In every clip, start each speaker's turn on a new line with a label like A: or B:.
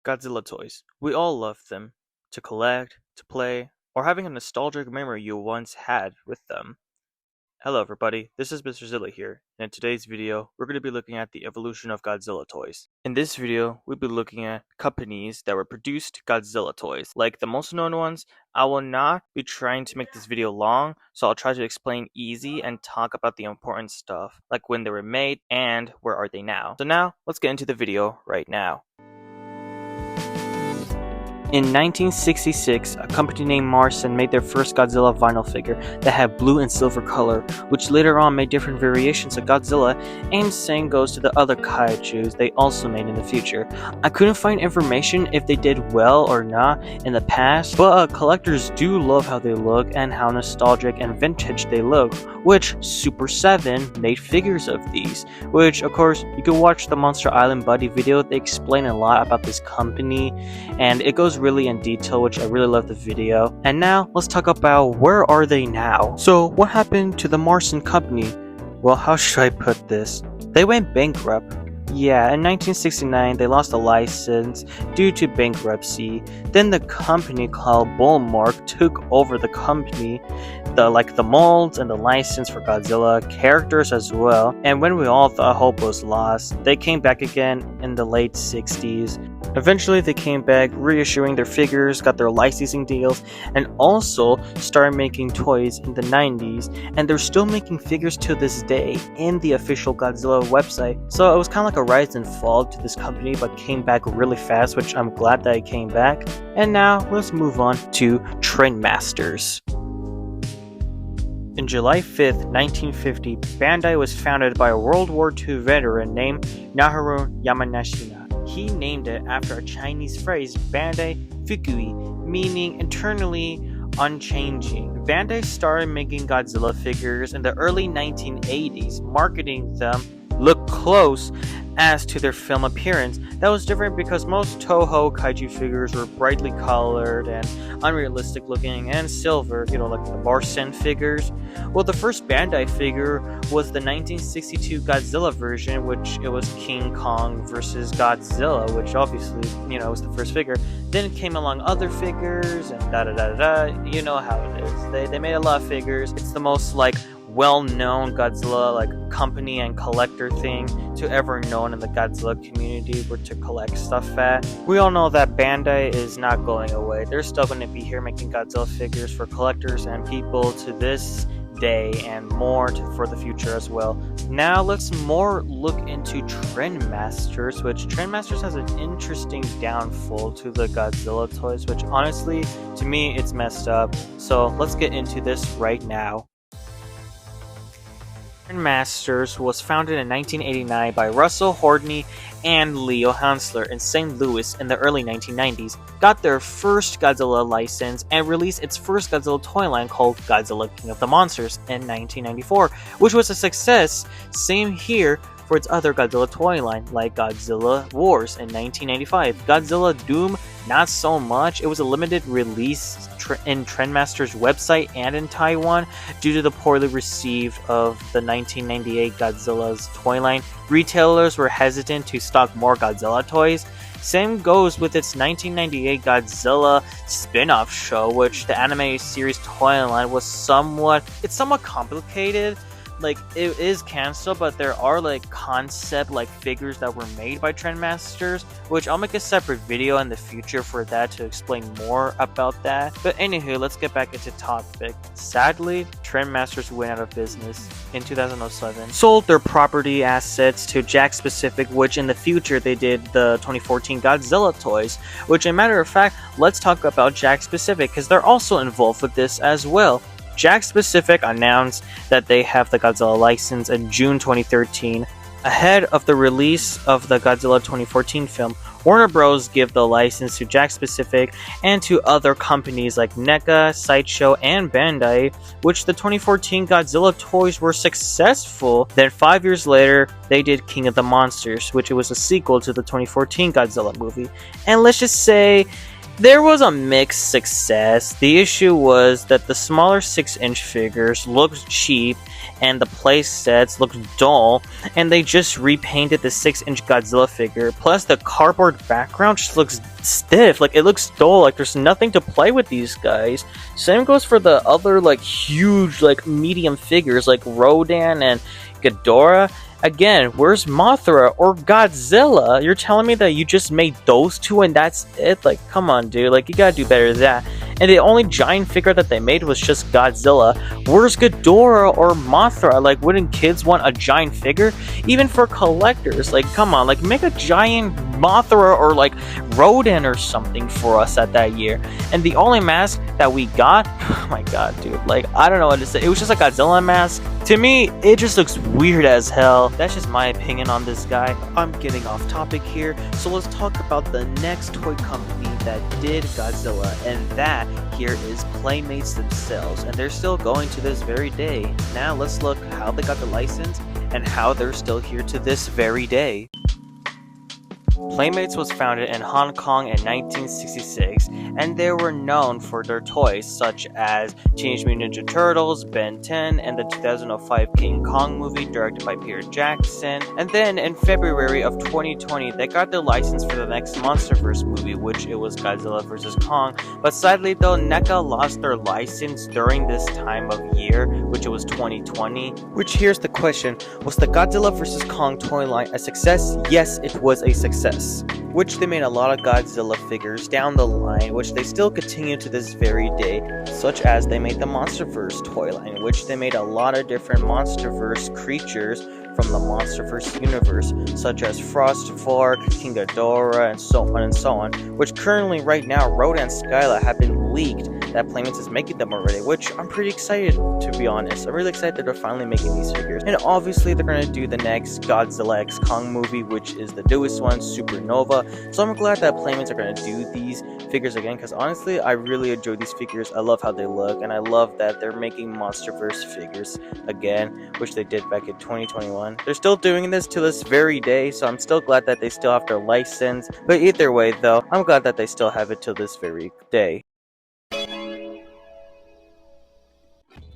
A: Godzilla toys. We all love them. To collect, to play, or having a nostalgic memory you once had with them. Hello everybody, this is Mr. Zilla here, and in today's video, we're going to be looking at the evolution of Godzilla toys. In this video, we'll be looking at companies that were produced Godzilla toys. Like the most known ones, I will not be trying to make this video long, so I'll try to explain easy and talk about the important stuff, like when they were made and where are they now. So now, let's get into the video right now. In 1966, a company named Marson made their first Godzilla vinyl figure that had blue and silver color, which later on made different variations of Godzilla, and same goes to the other kaijus they also made in the future. I couldn't find information if they did well or not in the past, but collectors do love how they look and how nostalgic and vintage they look, which Super7 made figures of these, which of course you can watch the Monster Island Buddy video. They explain a lot about this company and it goes really in detail, which I really love the video. And now let's talk about where are they now. So what happened to the Marson company? Well, how should I put this? They went bankrupt. Yeah, in 1969 they lost a license due to bankruptcy. Then the company called Bullmark took over the company, the molds and the license for Godzilla, characters as well. And when we all thought hope was lost, they came back again in the late 60s. Eventually they came back, reissuing their figures, got their licensing deals, and also started making toys in the 90s. And they're still making figures to this day in the official Godzilla website. So it was kind of like a rise and fall to this company, but came back really fast, which I'm glad that it came back. And now let's move on to Trendmasters. In July 5th, 1950, Bandai was founded by a World War II veteran named Naharu Yamanashina. He named it after a Chinese phrase, Bandai Fukui, meaning eternally unchanging. Bandai started making Godzilla figures in the early 1980s, marketing them look close as to their film appearance. That was different because most Toho kaiju figures were brightly colored and unrealistic looking and silver, like the Marson figures. Well, the first Bandai figure was the 1962 Godzilla version, which it was King Kong versus Godzilla, which obviously, was the first figure. Then came along other figures and you know how it is. They made a lot of figures. It's the most well-known Godzilla company and collector thing to ever known in the Godzilla community were to collect stuff at. We all know that Bandai is not going away. They're still going to be here making Godzilla figures for collectors and people to this day and more for the future as well. Now let's more look into Trendmasters, which Trendmasters has an interesting downfall to the Godzilla toys, which honestly to me it's messed up. So let's get into this right now. Trendmasters was founded in 1989 by Russell Hordney and Leo Hansler in St. Louis in the early 1990s, got their first Godzilla license, and released its first Godzilla toy line called Godzilla King of the Monsters in 1994, which was a success. Same here for its other Godzilla toy line, like Godzilla Wars in 1995. Godzilla Doom, not so much. It was a limited release in Trendmasters website and in Taiwan due to the poorly received of the 1998 Godzilla's toy line. Retailers were hesitant to stock more Godzilla toys. Same goes with its 1998 Godzilla spin-off show, which the anime series toy line was somewhat complicated. It is canceled, but there are concept figures that were made by Trendmasters, which I'll make a separate video in the future for that to explain more about that. But anywho, let's get back into topic. Sadly, Trendmasters went out of business in 2007, sold their property assets to Jakks Pacific, which in the future they did the 2014 Godzilla toys, which, as a matter of fact, let's talk about Jakks Pacific because they're also involved with this as well. Jakks Pacific announced that they have the Godzilla license in June 2013. Ahead of the release of the Godzilla 2014 film, Warner Bros. Give the license to Jakks Pacific and to other companies like NECA, Sideshow, and Bandai, which the 2014 Godzilla toys were successful. Then 5 years later, they did King of the Monsters, which was a sequel to the 2014 Godzilla movie. And let's just say There was a mixed success. The issue was that the smaller 6-inch figures looked cheap and the play sets looked dull, and they just repainted the 6-inch Godzilla figure. Plus, the cardboard background just looks stiff, like it looks dull, like there's nothing to play with these guys. Same goes for the other like huge like medium figures like Rodan and Ghidorah. Again, where's Mothra or Godzilla? You're telling me that you just made those two and that's it? Like, come on, dude. Like, you gotta do better than that. And the only giant figure that they made was just Godzilla. Where's Ghidorah or Mothra? Like, wouldn't kids want a giant figure? Even for collectors, like, come on. Like, make a giant Mothra or, like, Rodan or something for us at that year. And the only mask that we got, oh my god, dude. Like, I don't know what to say. It was just a Godzilla mask. To me, it just looks weird as hell. That's just my opinion on this guy. I'm getting off topic here, so let's talk about the next toy company that did Godzilla, and that here is Playmates themselves, and they're still going to this very day. Now let's look how they got the license and how they're still here to this very day. Playmates was founded in Hong Kong in 1966, and they were known for their toys such as Teenage Mutant Ninja Turtles, Ben 10, and the 2005 King Kong movie directed by Peter Jackson. And then in February of 2020, they got their license for the next MonsterVerse movie, which it was Godzilla vs. Kong. But sadly though, NECA lost their license during this time of year, which it was 2020. Which here's the question, was the Godzilla vs. Kong toy line a success? Yes, it was a success. Which they made a lot of Godzilla figures down the line, which they still continue to this very day, such as they made the MonsterVerse toy line, which they made a lot of different MonsterVerse creatures from the MonsterVerse universe, such as Frostfork, King Ghidorah, and so on, which currently right now Rodan and Skyla have been leaked that Playmates is making them already, which I'm pretty excited, to be honest. I'm really excited that they're finally making these figures. And obviously they're going to do the next Godzilla x Kong movie, which is the newest one, Supernova. So I'm glad that Playmates are going to do these figures again, because honestly I really enjoy these figures. I love how they look, and I love that they're making MonsterVerse figures again, which they did back in 2021. They're still doing this to this very day, so I'm still glad that they still have their license. But either way though, I'm glad that they still have it till this very day.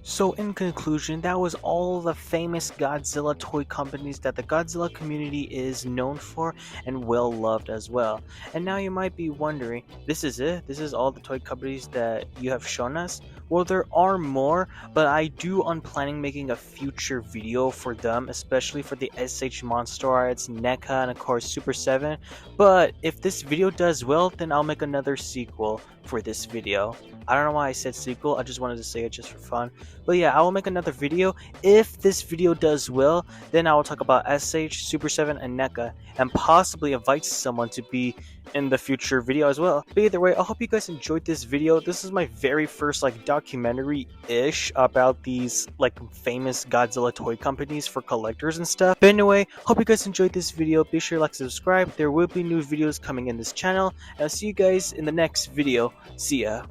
A: So in conclusion, that was all the famous Godzilla toy companies that the Godzilla community is known for and well loved as well. And now you might be wondering, this is it? This is all the toy companies that you have shown us? Well, there are more, but I do on planning making a future video for them, especially for the SH Monster Arts, NECA, and of course Super7. But if this video does well, then I'll make another sequel for this video. I don't know why I said sequel, I just wanted to say it just for fun. But yeah, I will make another video. If this video does well, then I will talk about SH, Super7, and NECA, and possibly invite someone to be in the future video as well. But either way, I hope you guys enjoyed this video. This is my very first like documentary-ish about these like famous Godzilla toy companies for collectors and stuff. But anyway, hope you guys enjoyed this video. Be sure to like, subscribe. There will be new videos coming in this channel, and I'll see you guys in the next video. See ya.